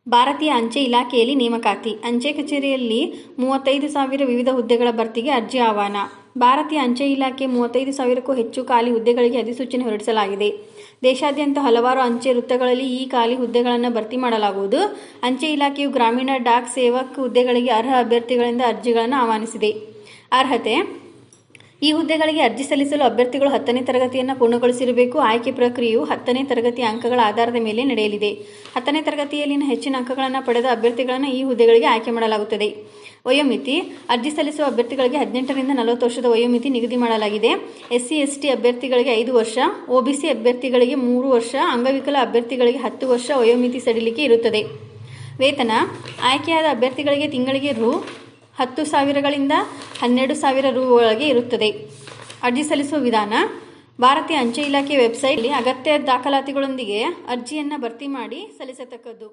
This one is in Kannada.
ಭಾರತೀಯ ಅಂಚೆ ಇಲಾಖೆಯಲ್ಲಿ ನೇಮಕಾತಿ. ಅಂಚೆ ಕಚೇರಿಯಲ್ಲಿ 35,000 ವಿವಿಧ ಹುದ್ದೆಗಳ ಭರ್ತಿಗೆ ಅರ್ಜಿ ಆಹ್ವಾನ. ಭಾರತೀಯ ಅಂಚೆ ಇಲಾಖೆ 35,000ಕ್ಕೂ ಹೆಚ್ಚು ಖಾಲಿ ಹುದ್ದೆಗಳಿಗೆ ಅಧಿಸೂಚನೆ ಹೊರಡಿಸಲಾಗಿದೆ. ದೇಶಾದ್ಯಂತ ಹಲವಾರು ಅಂಚೆ ವೃತ್ತಗಳಲ್ಲಿ ಈ ಖಾಲಿ ಹುದ್ದೆಗಳನ್ನು ಭರ್ತಿ ಮಾಡಲಾಗುವುದು. ಅಂಚೆ ಇಲಾಖೆಯು ಗ್ರಾಮೀಣ ಡಾಕ್ ಸೇವಕ್ ಹುದ್ದೆಗಳಿಗೆ ಅರ್ಹ ಅಭ್ಯರ್ಥಿಗಳಿಂದ ಅರ್ಜಿಗಳನ್ನು ಆಹ್ವಾನಿಸಿದೆ. ಅರ್ಹತೆ: ಈ ಹುದ್ದೆಗಳಿಗೆ ಅರ್ಜಿ ಸಲ್ಲಿಸಲು ಅಭ್ಯರ್ಥಿಗಳು 10ನೇ ತರಗತಿಯನ್ನು ಪೂರ್ಣಗೊಳಿಸಿರಬೇಕು. ಆಯ್ಕೆ ಪ್ರಕ್ರಿಯೆಯು 10ನೇ ತರಗತಿಯ ಅಂಕಗಳ ಆಧಾರದ ಮೇಲೆ ನಡೆಯಲಿದೆ. 10ನೇ ತರಗತಿಯಲ್ಲಿನ ಹೆಚ್ಚಿನ ಅಂಕಗಳನ್ನು ಪಡೆದ ಅಭ್ಯರ್ಥಿಗಳನ್ನು ಈ ಹುದ್ದೆಗಳಿಗೆ ಆಯ್ಕೆ ಮಾಡಲಾಗುತ್ತದೆ. ವಯೋಮಿತಿ: ಅರ್ಜಿ ಸಲ್ಲಿಸುವ ಅಭ್ಯರ್ಥಿಗಳಿಗೆ 18ರಿಂದ 40 ವರ್ಷದ ವಯೋಮಿತಿ ನಿಗದಿ ಮಾಡಲಾಗಿದೆ. SC/ST ಅಭ್ಯರ್ಥಿಗಳಿಗೆ 5 ವರ್ಷ, OBC ಅಭ್ಯರ್ಥಿಗಳಿಗೆ 3 ವರ್ಷ, ಅಂಗವಿಕಲ ಅಭ್ಯರ್ಥಿಗಳಿಗೆ 10 ವರ್ಷ ವಯೋಮಿತಿ ಸಡಿಲಿಕೆ ಇರುತ್ತದೆ. ವೇತನ: ಆಯ್ಕೆಯಾದ ಅಭ್ಯರ್ಥಿಗಳಿಗೆ ತಿಂಗಳಿಗೆ ರೂ. 10,000ಗಳಿಂದ 12,000 ರೂ. ಒಳಗೆ ಇರುತ್ತದೆ. ಅರ್ಜಿ ಸಲ್ಲಿಸುವ ವಿಧಾನ: ಭಾರತೀಯ ಅಂಚೆ ಇಲಾಖೆ ವೆಬ್ಸೈಟ್ನಲ್ಲಿ ಅಗತ್ಯ ದಾಖಲಾತಿಗಳೊಂದಿಗೆ ಅರ್ಜಿಯನ್ನು ಭರ್ತಿ ಮಾಡಿ ಸಲ್ಲಿಸತಕ್ಕದ್ದು.